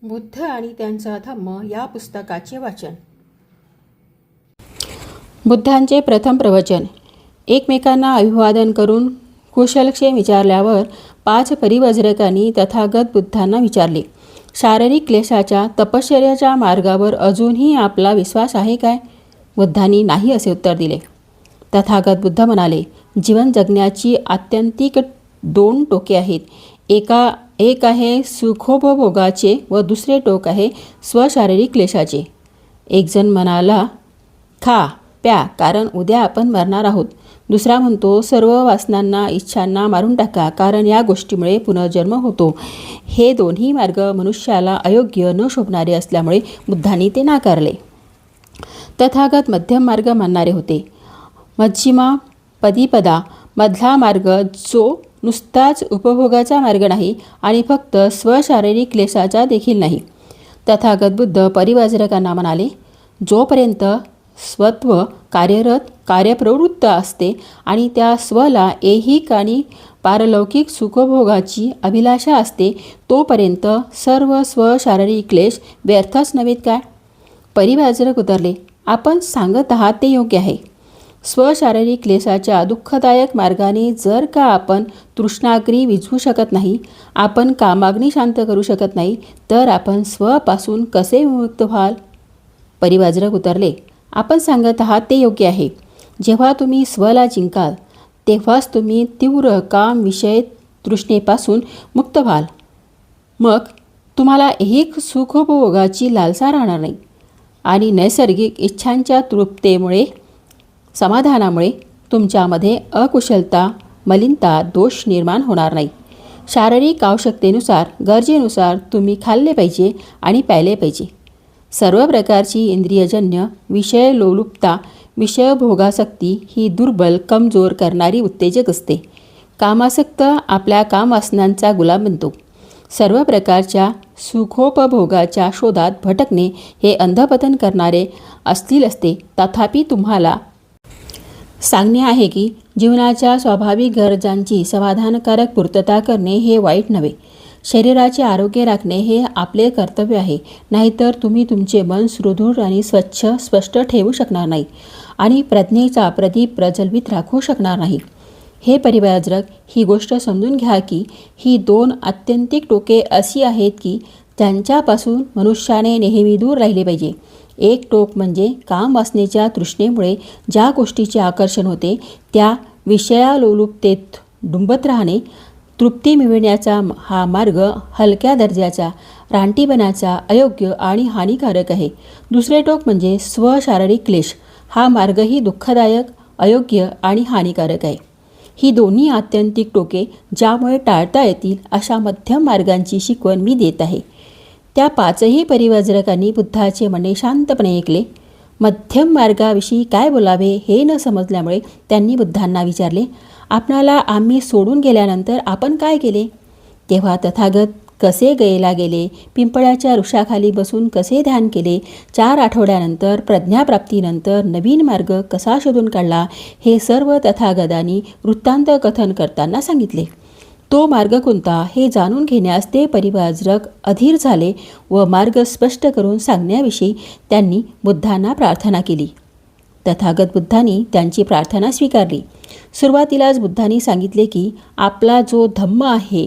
बुद्ध आणि त्यांचा धम्म या पुस्तकाचे वाचन. बुद्धांचे प्रथम प्रवचन. एकमेकांना अभिवादन करून कुशलक्षेम विचारल्यावर 5 परिवज्रकांनी तथागत बुद्धांना विचारले, शारीरिक क्लेशाच्या तपश्चर्याच्या मार्गावर अजूनही आपला विश्वास आहे काय? बुद्धांनी नाही असे उत्तर दिले. तथागत बुद्ध म्हणाले, जीवन जगण्याची आत्यंतिक 2 टोके आहेत. एक आहे सुखोपभोगाचे व दुसरे टोक आहे स्वशारीरिक क्लेशाचे. एक जण म्हणाला, खा प्या कारण उद्या आपण मरणार आहोत. दुसरा म्हणतो, सर्व वासनांना इच्छांना मारून टाका कारण या गोष्टीमुळे पुनर्जन्म होतो. हे दोन्ही मार्ग मनुष्याला अयोग्य न शोभणारे असल्यामुळे बुद्धांनी ते नाकारले. तथागत मध्यम मार्ग मानणारे होते. मध्यमा पदीपदा मधला मार्ग जो नुसताच उपभोगाचा मार्ग नाही आणि फक्त स्वशारीरिक क्लेशाचा देखील नाही. तथागत बुद्ध परिवज्रकांना म्हणाले, जोपर्यंत स्वत्व कार्यप्रवृत्त असते आणि त्या स्वला ऐहिक आणि पारलौकिक सुखभोगाची अभिलाषा असते तोपर्यंत सर्व स्वशारीरिक क्लेश व्यर्थच नव्हेत काय? परिवज्रक उतरले, आपण सांगत आहात ते योग्य आहे. स्वशारीरिक क्लेशाच्या दुःखदायक मार्गाने जर का आपण तृष्णाग्नी विझवू शकत नाही, आपण कामाग्नी शांत करू शकत नाही, तर आपण स्वपासून कसे विमुक्त व्हाल? परिवज्रक उतरले, आपण सांगत आहात ते योग्य आहे. जेव्हा तुम्ही स्वला जिंकाल तेव्हाच तुम्ही तीव्र काम विषय तृष्णेपासून मुक्त व्हाल. मग तुम्हाला ऐहिक सुखोपभोगाची लालसा राहणार नाही आणि नैसर्गिक इच्छांच्या तृप्तेमुळे समाधानामुळे तुमच्यामध्ये अकुशलता, मलिनता, दोष निर्माण होणार नाही. शारीरिक आवश्यकतेनुसार, गरजेनुसार तुम्ही खाल्ले पाहिजे आणि प्यायले पाहिजे. सर्व प्रकारची इंद्रियजन्य विषयलोलुपता, विषयभोगासक्ती ही दुर्बल, कमजोर करणारी उत्तेजक असते. कामासक्त आपल्या कामवासनांचा गुलाम बनतो. सर्व प्रकारच्या सुखोपभोगाच्या शोधात भटकणे हे अंधपतन करणारे अश्लील असते. तथापि तुम्हाला सांगणे आहे की जीवनाच्या स्वाभाविक गरजांची समाधानकारक पूर्तता करणे हे वाईट नव्हे. शरीराचे आरोग्य राखणे हे आपले कर्तव्य आहे. नाहीतर तुम्ही तुमचे मन सुदृढ आणि स्वच्छ स्पष्ट ठेवू शकणार नाही आणि प्रज्ञेचा प्रदीप प्रज्वलित राखू शकणार नाही. हे परिवज्रक, ही गोष्ट समजून घ्या की ही 2 आत्यंतिक टोके अशी आहेत की त्यांच्यापासून मनुष्याने नेहमी दूर राहिले पाहिजे. एक टोक म्हणजे काम वासनेच्या तृष्णेमुळे ज्या गोष्टीचे आकर्षण होते त्या विषयालोलुपतेत डुंबत राहणे. तृप्ती मिळविण्याचा हा मार्ग हलक्या दर्जाचा, रानटीपणाचा, अयोग्य आणि हानिकारक आहे. दुसरे टोक म्हणजे स्वशारीरिक क्लेश. हा मार्गही दुःखदायक, अयोग्य आणि हानिकारक आहे. ही दोन्ही आत्यंतिक टोके ज्यामुळे टाळता येतील अशा मध्यम मार्गांची शिकवण मी देत आहे. त्या 5ही परिवज्रकांनी बुद्धाचे म्हणणे शांतपणे ऐकले. मध्यम मार्गाविषयी काय बोलावे हे न समजल्यामुळे त्यांनी बुद्धांना विचारले, आपणाला आम्ही सोडून गेल्यानंतर आपण काय केले? तेव्हा तथागत कसे गयेला गेले, पिंपळाच्या वृक्षाखाली बसून कसे ध्यान केले, 4 आठवड्यानंतर प्रज्ञाप्राप्तीनंतर नवीन मार्ग कसा शोधून काढला, हे सर्व तथागतांनी वृत्तांत कथन करताना सांगितले. तो मार्ग कोणता हे जाणून घेण्यास ते परिवज्रक अधीर झाले व मार्ग स्पष्ट करून सांगण्याविषयी त्यांनी बुद्धांना प्रार्थना केली. तथागत बुद्धांनी त्यांची प्रार्थना स्वीकारली. सुरुवातीलाच बुद्धांनी सांगितले की आपला जो धम्म आहे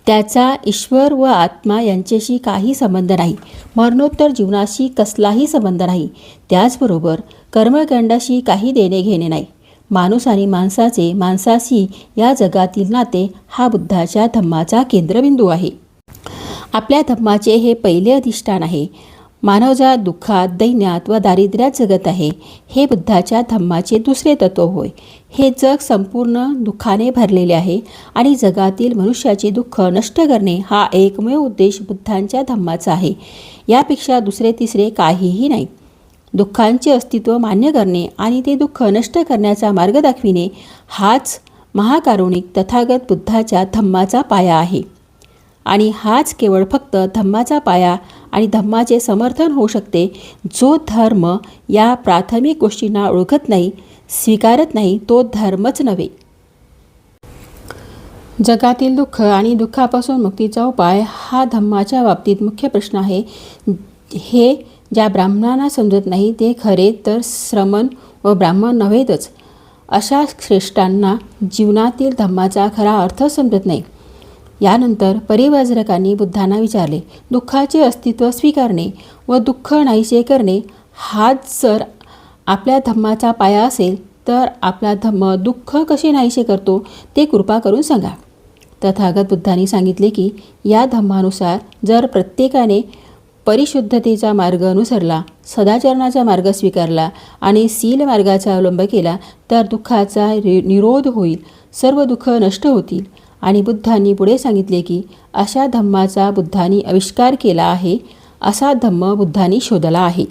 त्याचा ईश्वर व आत्मा यांच्याशी काही संबंध नाही. मरणोत्तर जीवनाशी कसलाही संबंध नाही. त्याचबरोबर कर्मकांडाशी काही देणे घेणे नाही. माणूस आणि माणसाचे माणसाशी या जगातील नाते हा बुद्धाच्या धम्माचा केंद्रबिंदू आहे. आपल्या धम्माचे हे पहिले अधिष्ठान आहे. मानवजात दुःखात, दैन्यात व दारिद्र्यात जगत आहे. हे बुद्धाच्या धम्माचे दुसरे तत्व होय. हे जग संपूर्ण दुःखाने भरलेले आहे आणि जगातील मनुष्याचे दुःख नष्ट करणे हा एकमेव उद्देश बुद्धांच्या धम्माचा आहे. यापेक्षा दुसरे तिसरे काहीही नाही. दुःखांचे अस्तित्व मान्य करणे आणि ते दुःख नष्ट करण्याचा मार्ग दाखविणे हाच महाकारुणिक तथागत बुद्धाच्या धम्माचा पाया आहे. आणि हाच केवळ फक्त धम्माचा पाया आणि धम्माचे समर्थन होऊ शकते जो धर्म या प्राथमिक गोष्टींना ओळखत नाही, स्वीकारत नाही, तो धर्मच नव्हे. जगातील दुःख आणि दुःखापासून मुक्तीचा उपाय हा धम्माच्या बाबतीत मुख्य प्रश्न आहे. हे ज्या ब्राह्मणांना समजत नाही ते खरे तर श्रमण व ब्राह्मण नव्हेतच. अशा श्रेष्ठांना जीवनातील धम्माचा खरा अर्थ समजत नाही. यानंतर परिव्राजकांनी बुद्धांना विचारले, दुःखाचे अस्तित्व स्वीकारणे व दुःख नाहीसे करणे हाच जर आपल्या धम्माचा पाया असेल तर आपला धम्म दुःख कसे नाहीसे करतो ते कृपा करून सांगा. तथागत बुद्धांनी सांगितले की या धम्मानुसार जर प्रत्येकाने परिशुद्धतेचा मार्ग अनुसरला, सदाचरणाचा मार्ग स्वीकारला आणि शील मार्गाचा अवलंब केला तर दुःखाचा निरोध होईल, सर्व दुःख नष्ट होतील. आणि बुद्धांनी पुढे सांगितले की अशा धम्माचा बुद्धांनी आविष्कार केला आहे. असा धम्म बुद्धांनी शोधला आहे.